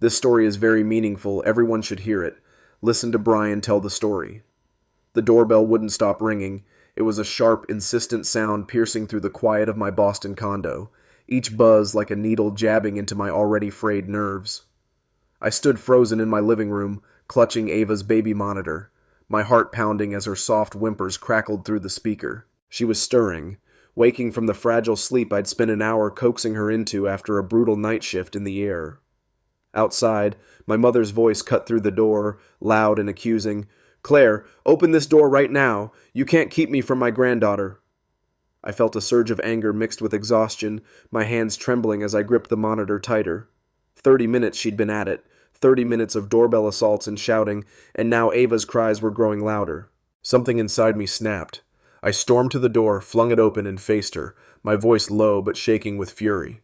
This story is very meaningful. Everyone should hear it. Listen to Brian tell the story. The doorbell wouldn't stop ringing. It was a sharp, insistent sound piercing through the quiet of my Boston condo, each buzz like a needle jabbing into my already frayed nerves. I stood frozen in my living room, clutching Ava's baby monitor, my heart pounding as her soft whimpers crackled through the speaker. She was stirring, waking from the fragile sleep I'd spent an hour coaxing her into after a brutal night shift in the air. Outside, my mother's voice cut through the door, loud and accusing. "Claire, open this door right now. You can't keep me from my granddaughter." I felt a surge of anger mixed with exhaustion, my hands trembling as I gripped the monitor tighter. 30 minutes she'd been at it, 30 minutes of doorbell assaults and shouting, and now Ava's cries were growing louder. Something inside me snapped. I stormed to the door, flung it open, and faced her, my voice low but shaking with fury.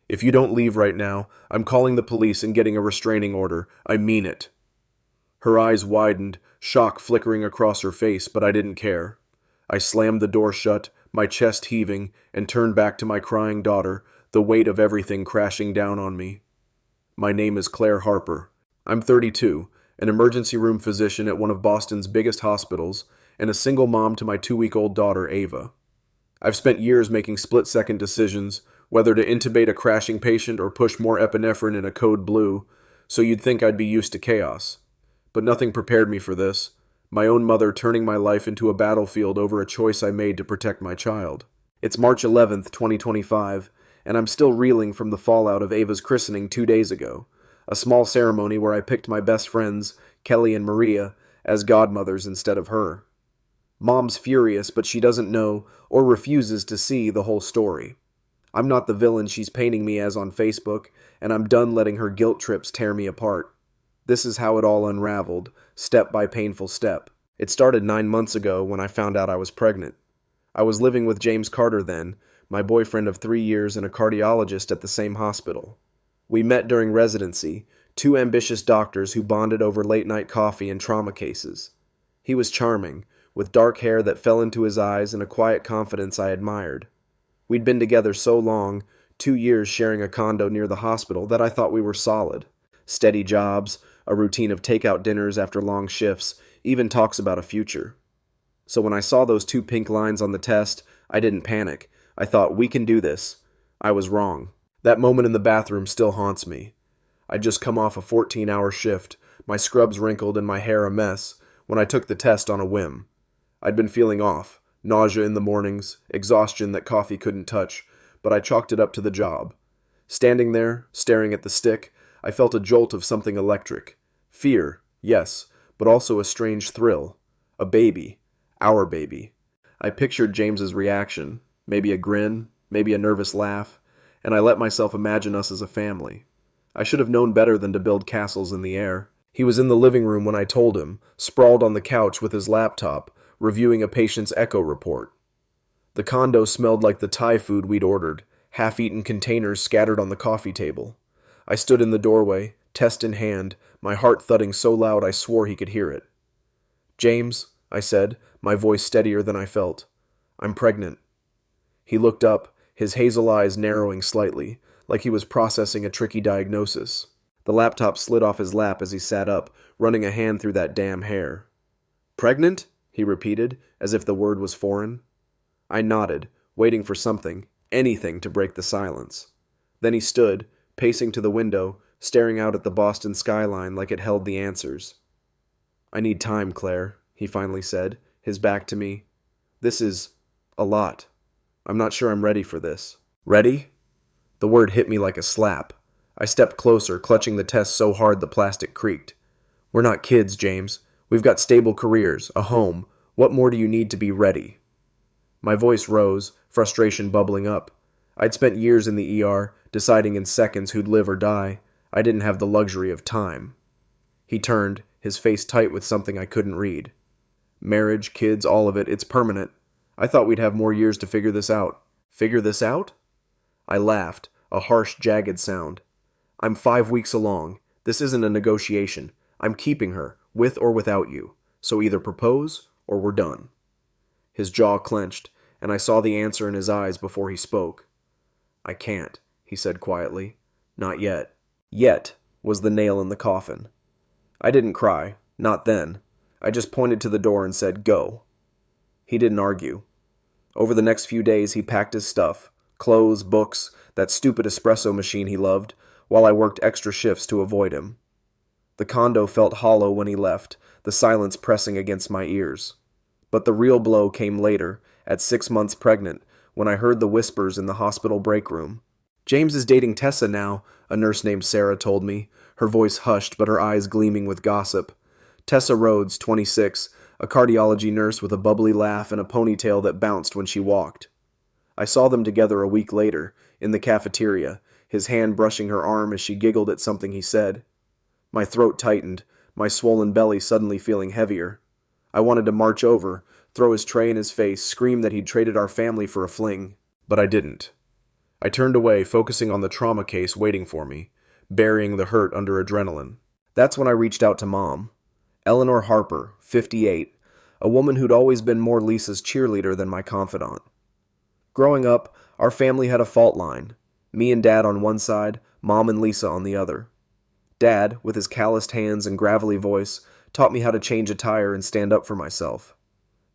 "If you don't leave right now, I'm calling the police and getting a restraining order. I mean it." Her eyes widened, shock flickering across her face, but I didn't care. I slammed the door shut, my chest heaving, and turned back to my crying daughter, the weight of everything crashing down on me. My name is Claire Harper. I'm 32, an emergency room physician at one of Boston's biggest hospitals, and a single mom to my 2-week-old daughter, Ava. I've spent years making split-second decisions, whether to intubate a crashing patient or push more epinephrine in a code blue, so you'd think I'd be used to chaos. But nothing prepared me for this, my own mother turning my life into a battlefield over a choice I made to protect my child. It's March 11th, 2025, and I'm still reeling from the fallout of Ava's christening 2 days ago, a small ceremony where I picked my best friends, Kelly and Maria, as godmothers instead of her. Mom's furious, but she doesn't know or refuses to see the whole story. I'm not the villain she's painting me as on Facebook, and I'm done letting her guilt trips tear me apart. This is how it all unraveled, step by painful step. It started 9 months ago when I found out I was pregnant. I was living with James Carter then, my boyfriend of 3 years and a cardiologist at the same hospital. We met during residency, two ambitious doctors who bonded over late-night coffee and trauma cases. He was charming, with dark hair that fell into his eyes and a quiet confidence I admired. We'd been together so long, 2 years sharing a condo near the hospital, that I thought we were solid. Steady jobs, a routine of takeout dinners after long shifts, even talks about a future. So when I saw those 2 pink lines on the test, I didn't panic. I thought, we can do this. I was wrong. That moment in the bathroom still haunts me. I'd just come off a 14-hour shift, my scrubs wrinkled and my hair a mess, when I took the test on a whim. I'd been feeling off, nausea in the mornings, exhaustion that coffee couldn't touch, but I chalked it up to the job. Standing there, staring at the stick, I felt a jolt of something electric. Fear, yes, but also a strange thrill. A baby. Our baby. I pictured James's reaction, maybe a grin, maybe a nervous laugh, and I let myself imagine us as a family. I should have known better than to build castles in the air. He was in the living room when I told him, sprawled on the couch with his laptop, reviewing a patient's echo report. The condo smelled like the Thai food we'd ordered, half-eaten containers scattered on the coffee table. I stood in the doorway, test in hand, my heart thudding so loud I swore he could hear it. "James," I said, my voice steadier than I felt. "I'm pregnant." He looked up, his hazel eyes narrowing slightly, like he was processing a tricky diagnosis. The laptop slid off his lap as he sat up, running a hand through that damn hair. "Pregnant?" he repeated, as if the word was foreign. I nodded, waiting for something, anything to break the silence. Then he stood, pacing to the window, staring out at the Boston skyline like it held the answers. "I need time, Claire," he finally said, his back to me. "This is a lot. I'm not sure I'm ready for this." "Ready?" The word hit me like a slap. I stepped closer, clutching the test so hard the plastic creaked. "We're not kids, James. We've got stable careers, a home. What more do you need to be ready?" My voice rose, frustration bubbling up. I'd spent years in the ER, deciding in seconds who'd live or die. I didn't have the luxury of time. He turned, his face tight with something I couldn't read. "Marriage, kids, all of it, it's permanent. I thought we'd have more years to figure this out." "Figure this out?" I laughed, a harsh, jagged sound. "I'm 5 weeks along. This isn't a negotiation. I'm keeping her, with or without you. So either propose, or we're done." His jaw clenched, and I saw the answer in his eyes before he spoke. "I can't," he said quietly. "Not yet." Yet. was the nail in the coffin. I didn't cry, not then. I just pointed to the door and said, "Go." He didn't argue. Over the next few days, he packed his stuff, clothes, books, that stupid espresso machine he loved, while I worked extra shifts to avoid him. The condo felt hollow when he left, the silence pressing against my ears. But the real blow came later, at 6 months pregnant, when I heard the whispers in the hospital break room. "James is dating Tessa now," a nurse named Sarah told me, her voice hushed but her eyes gleaming with gossip. Tessa Rhodes, 26, a cardiology nurse with a bubbly laugh and a ponytail that bounced when she walked. I saw them together a week later, in the cafeteria, his hand brushing her arm as she giggled at something he said. My throat tightened, my swollen belly suddenly feeling heavier. I wanted to march over, throw his tray in his face, scream that he'd traded our family for a fling. But I didn't. I turned away, focusing on the trauma case waiting for me, burying the hurt under adrenaline. That's when I reached out to Mom. Eleanor Harper, 58, a woman who'd always been more Lisa's cheerleader than my confidant. Growing up, our family had a fault line. Me and Dad on one side, Mom and Lisa on the other. Dad, with his calloused hands and gravelly voice, taught me how to change a tire and stand up for myself.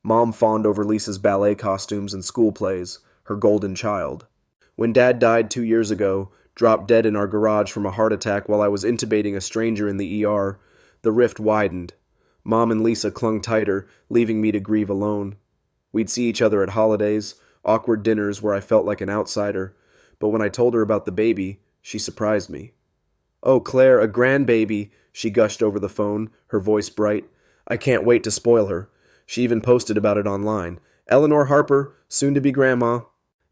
Mom fawned over Lisa's ballet costumes and school plays, her golden child. When Dad died 2 years ago, dropped dead in our garage from a heart attack while I was intubating a stranger in the ER, the rift widened. Mom and Lisa clung tighter, leaving me to grieve alone. We'd see each other at holidays, awkward dinners where I felt like an outsider, but when I told her about the baby, she surprised me. "Oh, Claire, a grandbaby," she gushed over the phone, her voice bright. "I can't wait to spoil her." She even posted about it online. "Eleanor Harper, soon-to-be grandma."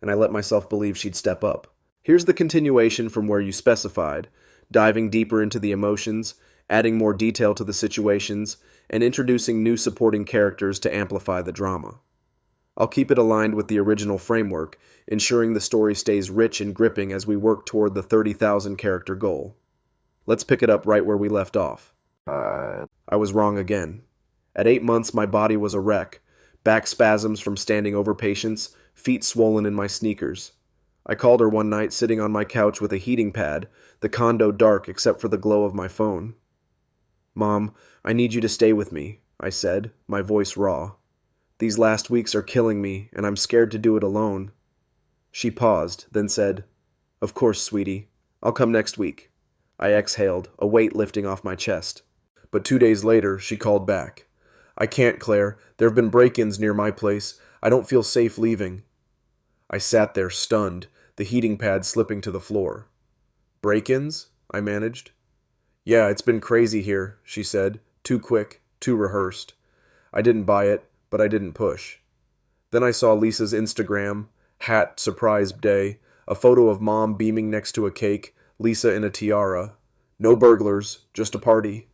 And I let myself believe she'd step up. Here's the continuation from where you specified, diving deeper into the emotions, adding more detail to the situations, and introducing new supporting characters to amplify the drama. I'll keep it aligned with the original framework, ensuring the story stays rich and gripping as we work toward the 30,000 character goal. Let's pick it up right where we left off. I was wrong again. At 8 months, my body was a wreck. Back spasms from standing over patients, feet swollen in my sneakers. I called her one night sitting on my couch with a heating pad, the condo dark except for the glow of my phone. "Mom, I need you to stay with me," I said, my voice raw. "These last weeks are killing me, and I'm scared to do it alone." She paused, then said, "Of course, sweetie. I'll come next week." I exhaled, a weight lifting off my chest. But 2 days later, she called back. "I can't, Claire. There have been break-ins near my place. I don't feel safe leaving." I sat there, stunned, the heating pad slipping to the floor. "Break-ins?" I managed. "Yeah, it's been crazy here," she said. "Too quick, too rehearsed." I didn't buy it, but I didn't push. Then I saw Lisa's Instagram, hat, surprise day, a photo of Mom beaming next to a cake, Lisa in a tiara. No burglars, just a party.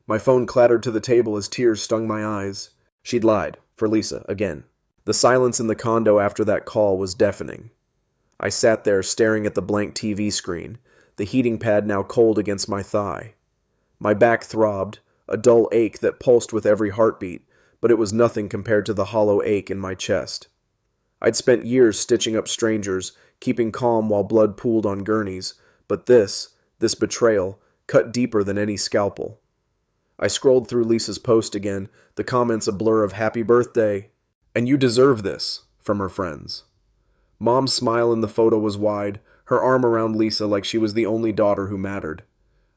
My phone clattered to the table as tears stung my eyes. She'd lied, for Lisa, again. The silence in the condo after that call was deafening. I sat there staring at the blank TV screen, the heating pad now cold against my thigh. My back throbbed, a dull ache that pulsed with every heartbeat, but it was nothing compared to the hollow ache in my chest. I'd spent years stitching up strangers, keeping calm while blood pooled on gurneys, but this betrayal, cut deeper than any scalpel. I scrolled through Lisa's post again, the comments a blur of "Happy birthday," "And you deserve this," from her friends. Mom's smile in the photo was wide, her arm around Lisa like she was the only daughter who mattered.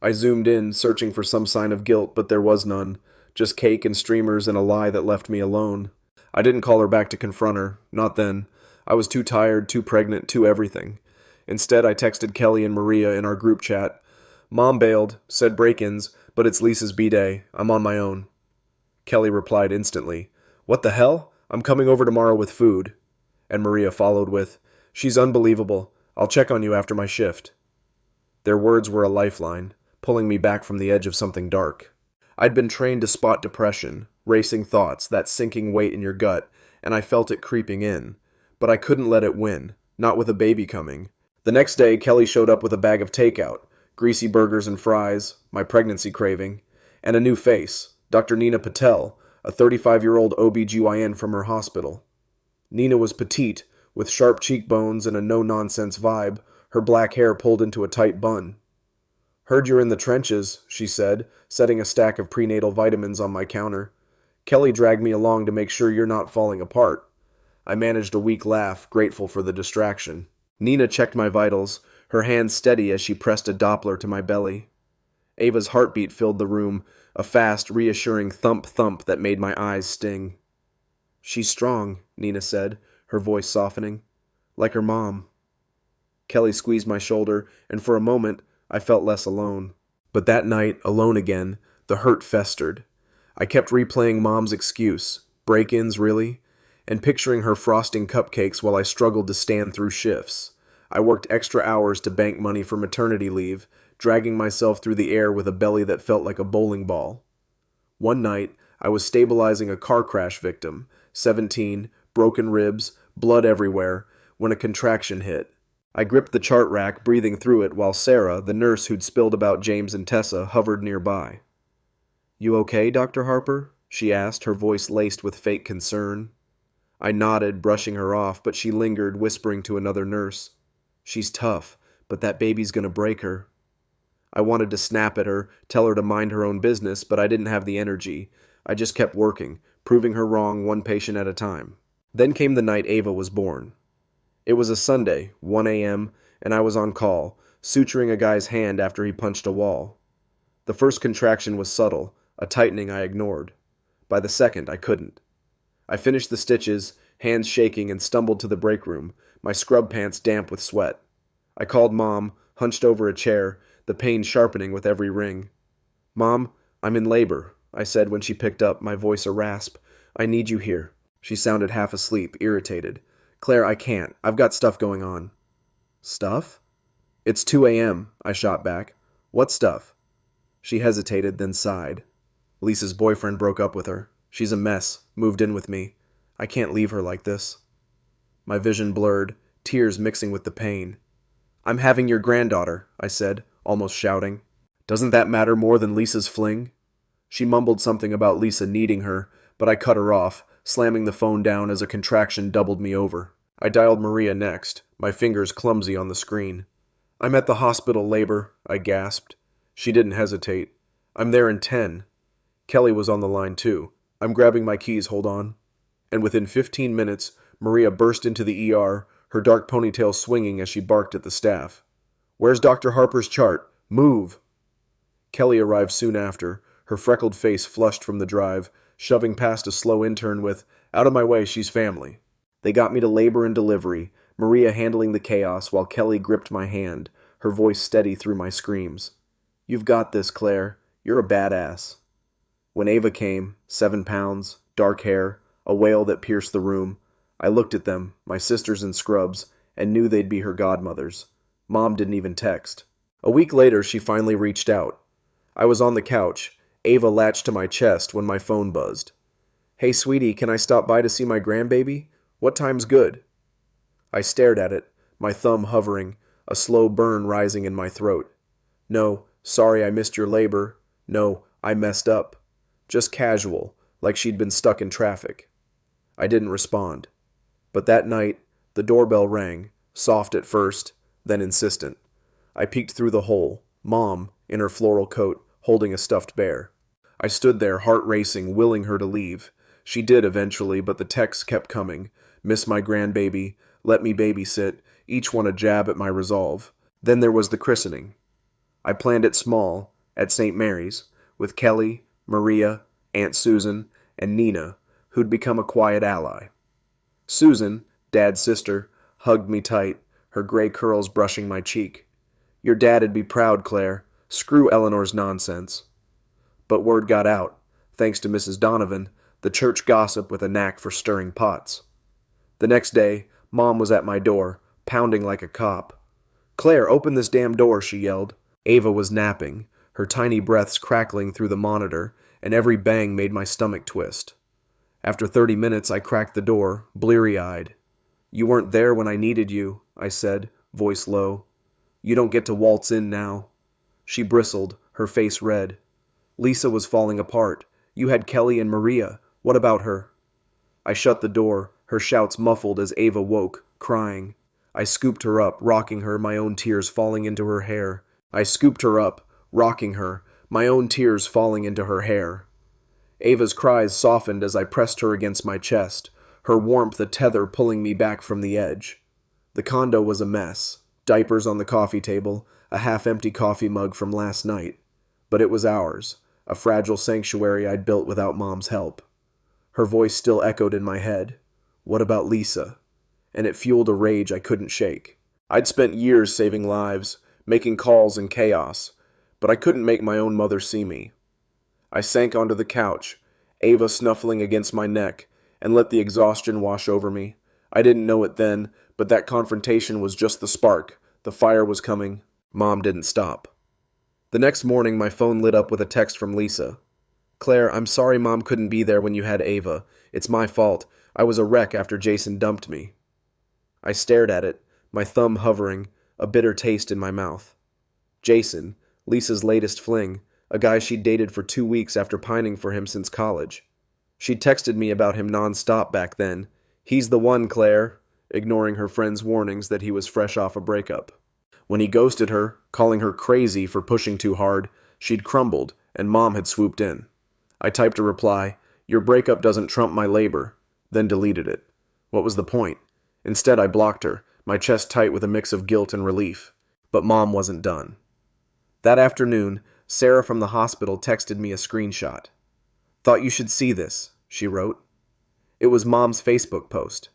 I zoomed in, searching for some sign of guilt, but there was none, just cake and streamers and a lie that left me alone. I didn't call her back to confront her, not then. I was too tired, too pregnant, too everything. Instead, I texted Kelly and Maria in our group chat. "Mom bailed, said break-ins, but it's Lisa's b-day. I'm on my own." Kelly replied instantly, "What the hell? I'm coming over tomorrow with food." And Maria followed with, "She's unbelievable. I'll check on you after my shift." Their words were a lifeline, pulling me back from the edge of something dark. I'd been trained to spot depression, racing thoughts, that sinking weight in your gut, and I felt it creeping in. But I couldn't let it win, not with a baby coming. The next day, Kelly showed up with a bag of takeout, greasy burgers and fries, my pregnancy craving, and a new face, Dr. Nina Patel, a 35-year-old OB/GYN from her hospital. Nina was petite, with sharp cheekbones and a no-nonsense vibe, her black hair pulled into a tight bun. Heard you're in the trenches, she said, setting a stack of prenatal vitamins on my counter. Kelly dragged me along to make sure you're not falling apart. I managed a weak laugh, grateful for the distraction. Nina checked my vitals, her hand steady as she pressed a Doppler to my belly. Ava's heartbeat filled the room, a fast, reassuring thump-thump that made my eyes sting. She's strong, Nina said, her voice softening. Like her mom. Kelly squeezed my shoulder, and for a moment, I felt less alone. But that night, alone again, the hurt festered. I kept replaying Mom's excuse, break-ins, really, and picturing her frosting cupcakes while I struggled to stand through shifts. I worked extra hours to bank money for maternity leave, dragging myself through the air with a belly that felt like a bowling ball. One night, I was stabilizing a car crash victim, 17, broken ribs, blood everywhere, when a contraction hit. I gripped the chart rack, breathing through it, while Sarah, the nurse who'd spilled about James and Tessa, hovered nearby. You okay, Dr. Harper? She asked, her voice laced with fake concern. I nodded, brushing her off, but she lingered, whispering to another nurse. She's tough, but that baby's gonna break her. I wanted to snap at her, tell her to mind her own business, but I didn't have the energy. I just kept working, proving her wrong one patient at a time. Then came the night Ava was born. It was a Sunday, 1 a.m., and I was on call, suturing a guy's hand after he punched a wall. The first contraction was subtle, a tightening I ignored. By the second, I couldn't. I finished the stitches, hands shaking, and stumbled to the break room, my scrub pants damp with sweat. I called Mom, hunched over a chair, the pain sharpening with every ring. Mom, I'm in labor, I said when she picked up, my voice a rasp. I need you here. She sounded half asleep, irritated. Claire, I can't. I've got stuff going on. Stuff? It's 2 a.m., I shot back. What stuff? She hesitated, then sighed. Lisa's boyfriend broke up with her. She's a mess, moved in with me. I can't leave her like this. My vision blurred, tears mixing with the pain. I'm having your granddaughter, I said, almost shouting. Doesn't that matter more than Lisa's fling? She mumbled something about Lisa needing her, but I cut her off, slamming the phone down as a contraction doubled me over. I dialed Maria next, my fingers clumsy on the screen. I'm at the hospital, labor, I gasped. She didn't hesitate. I'm there in 10. Kelly was on the line too. I'm grabbing my keys, hold on. And within 15 minutes, Maria burst into the ER, her dark ponytail swinging as she barked at the staff. Where's Dr. Harper's chart? Move! Kelly arrived soon after, her freckled face flushed from the drive, shoving past a slow intern with, out of my way, she's family. They got me to labor and delivery, Maria handling the chaos while Kelly gripped my hand, her voice steady through my screams. You've got this, Claire. You're a badass. When Ava came, 7 pounds, dark hair, a wail that pierced the room, I looked at them, my sisters in scrubs, and knew they'd be her godmothers. Mom didn't even text. A week later, she finally reached out. I was on the couch, Ava latched to my chest when my phone buzzed. Hey, sweetie, can I stop by to see my grandbaby? What time's good? I stared at it, my thumb hovering, a slow burn rising in my throat. No, sorry I missed your labor. No, I messed up. Just casual, like she'd been stuck in traffic. I didn't respond. But that night, the doorbell rang, soft at first, then insistent. I peeked through the hole, Mom, in her floral coat, holding a stuffed bear. I stood there, heart racing, willing her to leave. She did eventually, but the texts kept coming. Miss my grandbaby, let me babysit, each one a jab at my resolve. Then there was the christening. I planned it small, at St. Mary's, with Kelly, Maria, Aunt Susan, and Nina, who'd become a quiet ally. Susan, Dad's sister, hugged me tight, her gray curls brushing my cheek. Your dad'd be proud, Claire. Screw Eleanor's nonsense. But word got out. Thanks to Mrs. Donovan, the church gossip with a knack for stirring pots. The next day, Mom was at my door, pounding like a cop. Claire, open this damn door, she yelled. Ava was napping, her tiny breaths crackling through the monitor, and every bang made my stomach twist. After 30 minutes, I cracked the door, bleary-eyed. You weren't there when I needed you, I said, voice low. You don't get to waltz in now. She bristled, her face red. Lisa was falling apart. You had Kelly and Maria. What about her? I shut the door, her shouts muffled as Ava woke, crying. I scooped her up, rocking her, my own tears falling into her hair. I scooped her up, rocking her, my own tears falling into her hair. Ava's cries softened as I pressed her against my chest, her warmth a tether pulling me back from the edge. The condo was a mess. Diapers on the coffee table, a half-empty coffee mug from last night. But it was ours, a fragile sanctuary I'd built without Mom's help. Her voice still echoed in my head. What about Lisa? And it fueled a rage I couldn't shake. I'd spent years saving lives, making calls in chaos, but I couldn't make my own mother see me. I sank onto the couch, Ava snuffling against my neck, and let the exhaustion wash over me. I didn't know it then, but that confrontation was just the spark. The fire was coming. Mom didn't stop. The next morning, my phone lit up with a text from Lisa. Claire, I'm sorry Mom couldn't be there when you had Ava. It's my fault. I was a wreck after Jason dumped me. I stared at it, my thumb hovering, a bitter taste in my mouth. Jason, Lisa's latest fling, a guy she'd dated for 2 weeks after pining for him since college. She'd texted me about him nonstop back then. He's the one, Claire, ignoring her friend's warnings that he was fresh off a breakup. When he ghosted her, calling her crazy for pushing too hard, she'd crumbled, and Mom had swooped in. I typed a reply, "Your breakup doesn't trump my labor," then deleted it. What was the point? Instead, I blocked her, my chest tight with a mix of guilt and relief. But Mom wasn't done. That afternoon, Sarah from the hospital texted me a screenshot. "Thought you should see this," she wrote. It was Mom's Facebook post.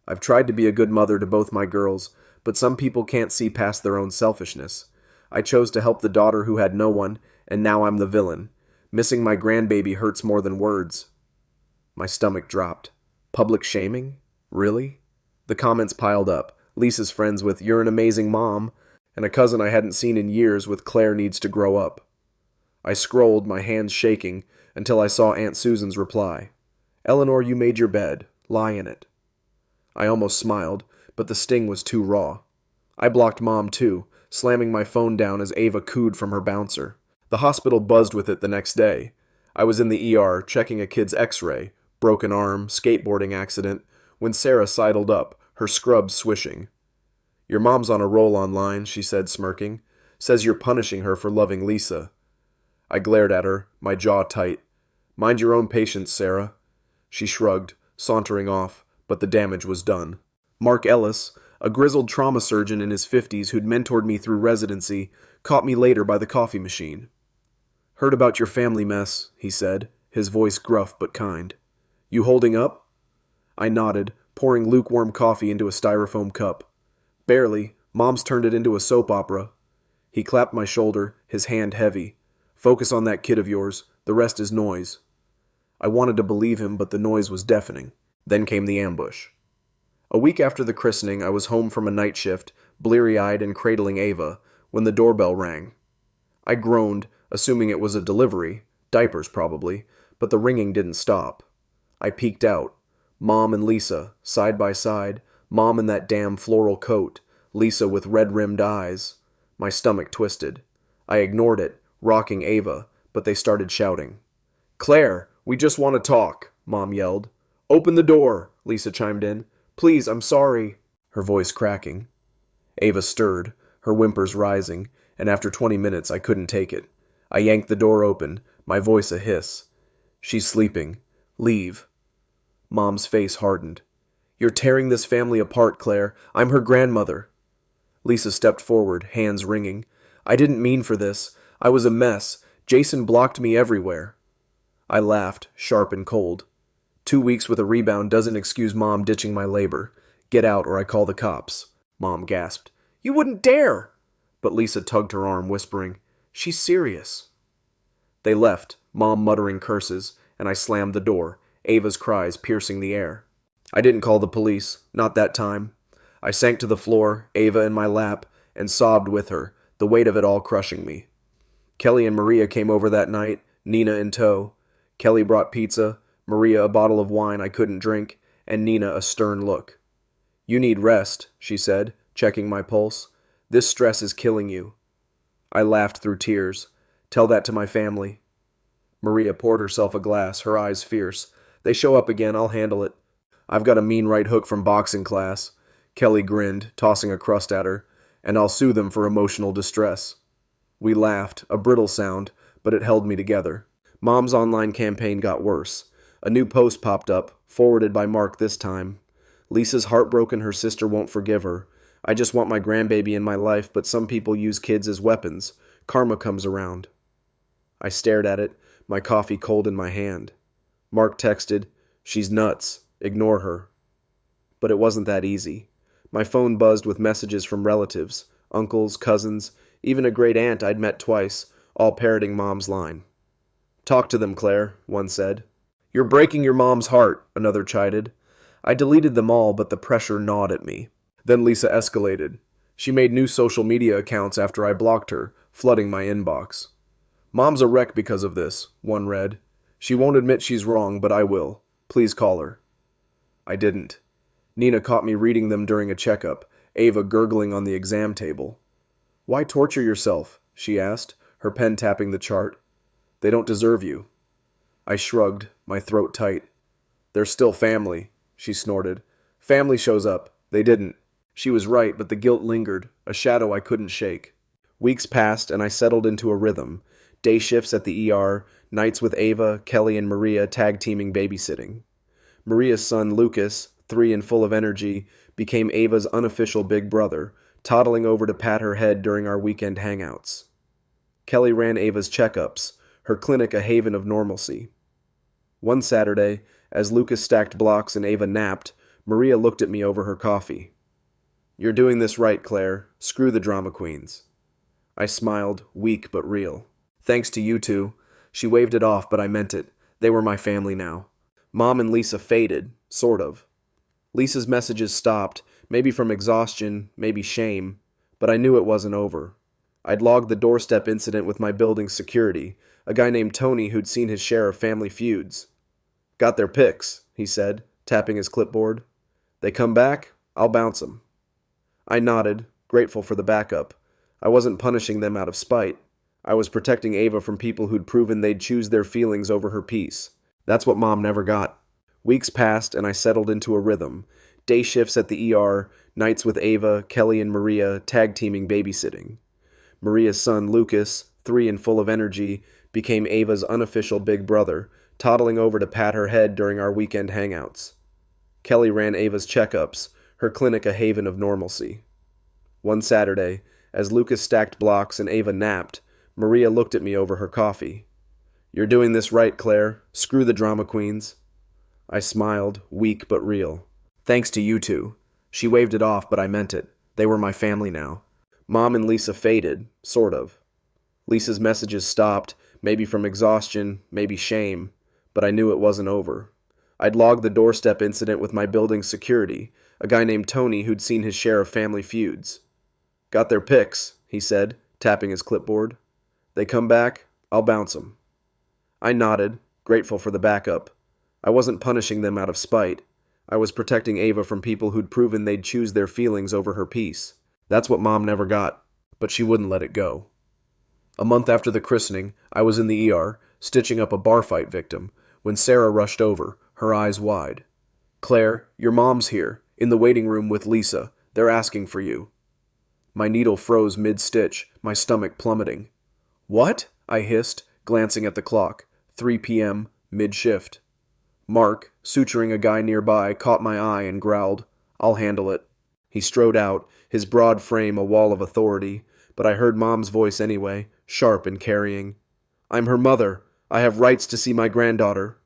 I've tried to be a good mother to both my girls, but some people can't see past their own selfishness. I chose to help the daughter who had no one, and now I'm the villain. Missing my grandbaby hurts more than words. My stomach dropped. Public shaming? Really? The comments piled up. Lisa's friends with "You're an amazing mom," and a cousin I hadn't seen in years with "Claire needs to grow up." I scrolled, my hands shaking, until I saw Aunt Susan's reply. "Eleanor, you made your bed. Lie in it." I almost smiled, but the sting was too raw. I blocked Mom too, slamming my phone down as Ava cooed from her bouncer. The hospital buzzed with it the next day. I was in the ER, checking a kid's x-ray, broken arm, skateboarding accident, when Sarah sidled up, her scrubs swishing. "Your mom's on a roll online," she said, smirking. "Says you're punishing her for loving Lisa." I glared at her, my jaw tight. "Mind your own patience, Sarah." She shrugged, sauntering off, but the damage was done. Mark Ellis, a grizzled trauma surgeon in his 50s who'd mentored me through residency, caught me later by the coffee machine. "Heard about your family mess," he said, his voice gruff but kind. "You holding up?" I nodded, pouring lukewarm coffee into a styrofoam cup. "Barely. Mom's turned it into a soap opera." He clapped my shoulder, his hand heavy. "Focus on that kid of yours. The rest is noise." I wanted to believe him, but the noise was deafening. Then came the ambush. A week after the christening, I was home from a night shift, bleary-eyed and cradling Ava, when the doorbell rang. I groaned, assuming it was a delivery, diapers probably, but the ringing didn't stop. I peeked out. Mom and Lisa, side by side, Mom in that damn floral coat, Lisa with red-rimmed eyes. My stomach twisted. I ignored it, rocking Ava, but they started shouting. "Claire, we just want to talk," Mom yelled. "Open the door," Lisa chimed in. "Please, I'm sorry," her voice cracking. Ava stirred, her whimpers rising, and after 20 minutes I couldn't take it. I yanked the door open, my voice a hiss. "She's sleeping. Leave." Mom's face hardened. "You're tearing this family apart, Claire. I'm her grandmother." Lisa stepped forward, hands wringing. "I didn't mean for this. I was a mess. Jason blocked me everywhere." I laughed, sharp and cold. 2 weeks with a rebound doesn't excuse Mom ditching my labor. "Get out or I call the cops," Mom gasped. "You wouldn't dare!" But Lisa tugged her arm, whispering, "She's serious." They left, Mom muttering curses, and I slammed the door, Ava's cries piercing the air. I didn't call the police, not that time. I sank to the floor, Ava in my lap, and sobbed with her, the weight of it all crushing me. Kelly and Maria came over that night, Nina in tow. Kelly brought pizza, Maria a bottle of wine I couldn't drink, and Nina a stern look. "You need rest," she said, checking my pulse. "This stress is killing you." I laughed through tears. "Tell that to my family." Maria poured herself a glass, her eyes fierce. "They show up again, I'll handle it. I've got a mean right hook from boxing class." Kelly grinned, tossing a crust at her. "And I'll sue them for emotional distress." We laughed, a brittle sound, but it held me together. Mom's online campaign got worse. A new post popped up, forwarded by Mark this time. Lisa's heartbroken her sister won't forgive her. I just want my grandbaby in my life, but some people use kids as weapons. Karma comes around. I stared at it, my coffee cold in my hand. Mark texted, "She's nuts. Ignore her." But it wasn't that easy. My phone buzzed with messages from relatives, uncles, cousins, even a great aunt I'd met twice, all parroting Mom's line. "Talk to them, Claire," one said. "You're breaking your mom's heart," another chided. I deleted them all, but the pressure gnawed at me. Then Lisa escalated. She made new social media accounts after I blocked her, flooding my inbox. "Mom's a wreck because of this," one read. "She won't admit she's wrong, but I will. Please call her." I didn't. Nina caught me reading them during a checkup, Ava gurgling on the exam table. "Why torture yourself?" she asked, her pen tapping the chart. "They don't deserve you." I shrugged, my throat tight. "They're still family," she snorted. "Family shows up. They didn't." She was right, but the guilt lingered, a shadow I couldn't shake. Weeks passed, and I settled into a rhythm. Day shifts at the ER, nights with Ava, Kelly, and Maria tag-teaming babysitting. Maria's son, Lucas, 3 and full of energy, became Ava's unofficial big brother, toddling over to pat her head during our weekend hangouts. Kelly ran Ava's checkups, her clinic a haven of normalcy. One Saturday, as Lucas stacked blocks and Ava napped, Maria looked at me over her coffee. "You're doing this right, Claire. Screw the drama queens." I smiled, weak but real. "Thanks to you two." She waved it off, but I meant it. They were my family now. Mom and Lisa faded, sort of. Lisa's messages stopped, maybe from exhaustion, maybe shame, but I knew it wasn't over. I'd logged the doorstep incident with my building's security, a guy named Tony who'd seen his share of family feuds. "Got their pics," he said, tapping his clipboard. "They come back, I'll bounce 'em." I nodded, grateful for the backup. I wasn't punishing them out of spite. I was protecting Ava from people who'd proven they'd choose their feelings over her peace. That's what Mom never got. Weeks passed, and I settled into a rhythm. Day shifts at the ER, nights with Ava, Kelly, and Maria, tag-teaming babysitting. Maria's son, Lucas, 3 and full of energy, became Ava's unofficial big brother, toddling over to pat her head during our weekend hangouts. Kelly ran Ava's checkups, her clinic a haven of normalcy. One Saturday, as Lucas stacked blocks and Ava napped, Maria looked at me over her coffee. "You're doing this right, Claire. Screw the drama queens." I smiled, weak but real. "Thanks to you two." She waved it off, but I meant it. They were my family now. Mom and Lisa faded, sort of. Lisa's messages stopped, maybe from exhaustion, maybe shame, but I knew it wasn't over. I'd logged the doorstep incident with my building's security, a guy named Tony who'd seen his share of family feuds. "Got their pics," he said, tapping his clipboard. "They come back, I'll bounce 'em." I nodded, grateful for the backup. I wasn't punishing them out of spite. I was protecting Ava from people who'd proven they'd choose their feelings over her peace. That's what Mom never got, but she wouldn't let it go. A month after the christening, I was in the ER, stitching up a bar fight victim, when Sarah rushed over, her eyes wide. "Claire, your mom's here, in the waiting room with Lisa. They're asking for you." My needle froze mid-stitch, my stomach plummeting. "What?" I hissed, glancing at the clock. 3 p.m., mid-shift. Mark, suturing a guy nearby, caught my eye and growled, "I'll handle it." He strode out, his broad frame a wall of authority, but I heard Mom's voice anyway, sharp and carrying. "I'm her mother. I have rights to see my granddaughter."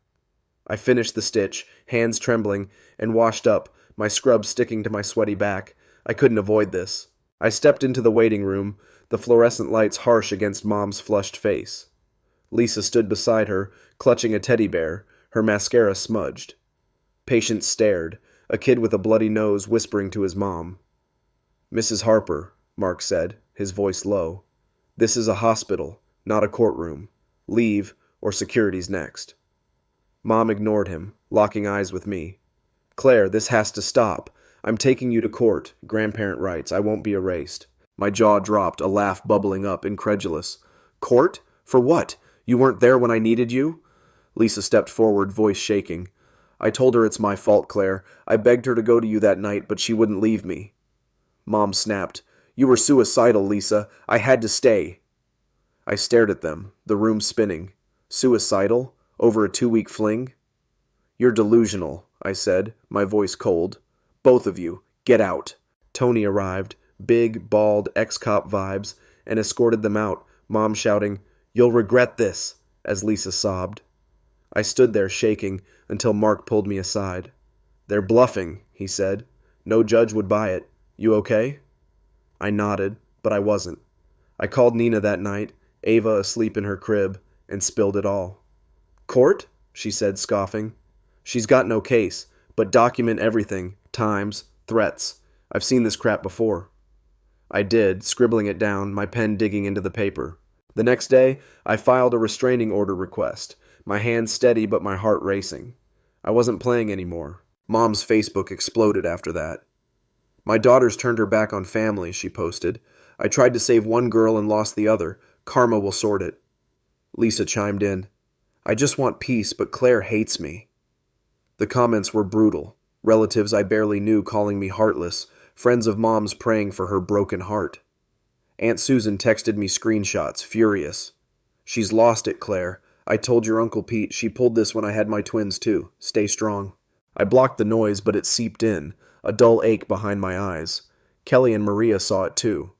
I finished the stitch, hands trembling, and washed up, my scrub sticking to my sweaty back. I couldn't avoid this. I stepped into the waiting room, the fluorescent lights harsh against Mom's flushed face. Lisa stood beside her, clutching a teddy bear, her mascara smudged. Patients stared, a kid with a bloody nose whispering to his mom. "Mrs. Harper," Mark said, his voice low. "This is a hospital, not a courtroom. Leave, or security's next." Mom ignored him, locking eyes with me. "Claire, this has to stop. I'm taking you to court, grandparent rights. I won't be erased." My jaw dropped, a laugh bubbling up, incredulous. "Court? For what? You weren't there when I needed you?" Lisa stepped forward, voice shaking. "I told her it's my fault, Claire. I begged her to go to you that night, but she wouldn't leave me." Mom snapped. "You were suicidal, Lisa. I had to stay." I stared at them, the room spinning. Suicidal? Over a 2-week fling? You're delusional, I said, my voice cold. Both of you, get out. Tony arrived, big, bald, ex-cop vibes, and escorted them out, Mom shouting, "You'll regret this," as Lisa sobbed. I stood there shaking until Mark pulled me aside. "They're bluffing," he said. "No judge would buy it. You okay?" I nodded, but I wasn't. I called Nina that night, Ava asleep in her crib, and spilled it all. "Court?" she said, scoffing. "She's got no case, but document everything, times, threats. I've seen this crap before." I did, scribbling it down, my pen digging into the paper. The next day, I filed a restraining order request, my hands steady but my heart racing. I wasn't playing anymore. Mom's Facebook exploded after that. "My daughter's turned her back on family," she posted. "I tried to save one girl and lost the other. Karma will sort it." Lisa chimed in. "I just want peace, but Claire hates me." The comments were brutal. Relatives I barely knew calling me heartless, friends of Mom's praying for her broken heart. Aunt Susan texted me screenshots, furious. "She's lost it, Claire. I told your Uncle Pete she pulled this when I had my twins too. Stay strong." I blocked the noise, but it seeped in, a dull ache behind my eyes. Kelly and Maria saw it too.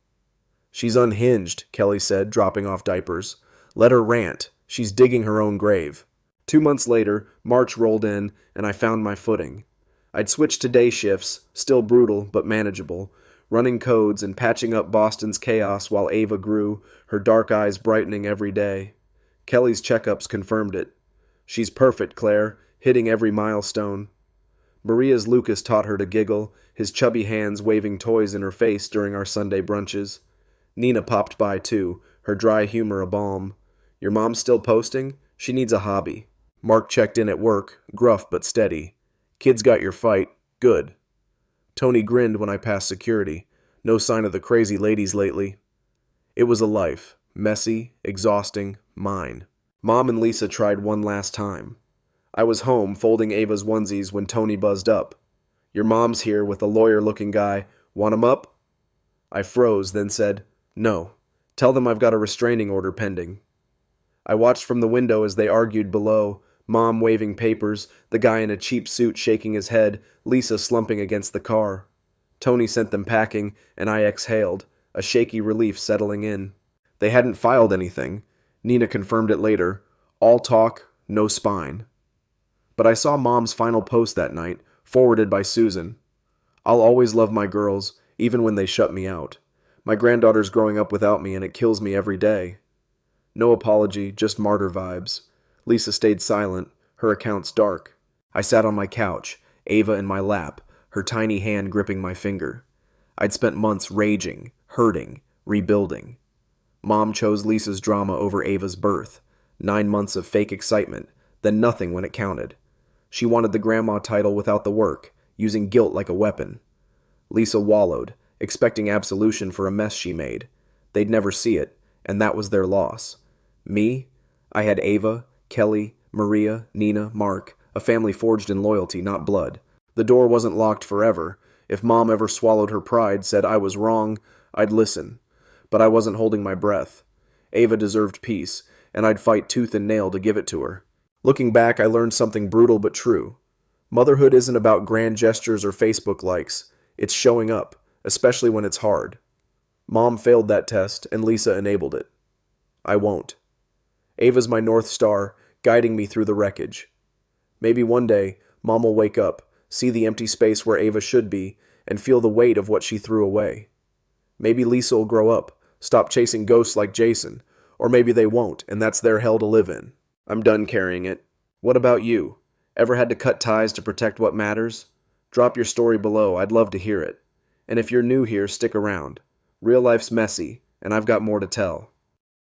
"She's unhinged," Kelly said, dropping off diapers. "Let her rant. She's digging her own grave." 2 months later, March rolled in, and I found my footing. I'd switched to day shifts, still brutal but manageable, running codes and patching up Boston's chaos while Ava grew, her dark eyes brightening every day. Kelly's checkups confirmed it. "She's perfect, Claire, hitting every milestone." Maria's Lucas taught her to giggle, his chubby hands waving toys in her face during our Sunday brunches. Nina popped by too, her dry humor a balm. "Your mom's still posting? She needs a hobby." Mark checked in at work, gruff but steady. "Kid's got your fight. Good." Tony grinned when I passed security. No sign of the crazy ladies lately. It was a life. Messy, exhausting, mine. Mom and Lisa tried one last time. I was home folding Ava's onesies when Tony buzzed up. "Your mom's here with a lawyer-looking guy. Want him up?" I froze, then said, "No. Tell them I've got a restraining order pending." I watched from the window as they argued below, Mom waving papers, the guy in a cheap suit shaking his head, Lisa slumping against the car. Tony sent them packing, and I exhaled, a shaky relief settling in. They hadn't filed anything. Nina confirmed it later. All talk, no spine. But I saw Mom's final post that night, forwarded by Susan. "I'll always love my girls, even when they shut me out. My granddaughter's growing up without me, and it kills me every day." No apology, just martyr vibes. Lisa stayed silent, her accounts dark. I sat on my couch, Ava in my lap, her tiny hand gripping my finger. I'd spent months raging, hurting, rebuilding. Mom chose Lisa's drama over Ava's birth. 9 months of fake excitement, then nothing when it counted. She wanted the grandma title without the work, using guilt like a weapon. Lisa wallowed, expecting absolution for a mess she made. They'd never see it, and that was their loss. Me? I had Ava, Kelly, Maria, Nina, Mark, a family forged in loyalty, not blood. The door wasn't locked forever. If Mom ever swallowed her pride, said I was wrong, I'd listen. But I wasn't holding my breath. Ava deserved peace, and I'd fight tooth and nail to give it to her. Looking back, I learned something brutal but true. Motherhood isn't about grand gestures or Facebook likes. It's showing up, especially when it's hard. Mom failed that test, and Lisa enabled it. I won't. Ava's my North Star, guiding me through the wreckage. Maybe one day, Mom will wake up, see the empty space where Ava should be, and feel the weight of what she threw away. Maybe Lisa will grow up, stop chasing ghosts like Jason, or maybe they won't, and that's their hell to live in. I'm done carrying it. What about you? Ever had to cut ties to protect what matters? Drop your story below, I'd love to hear it. And if you're new here, stick around. Real life's messy, and I've got more to tell.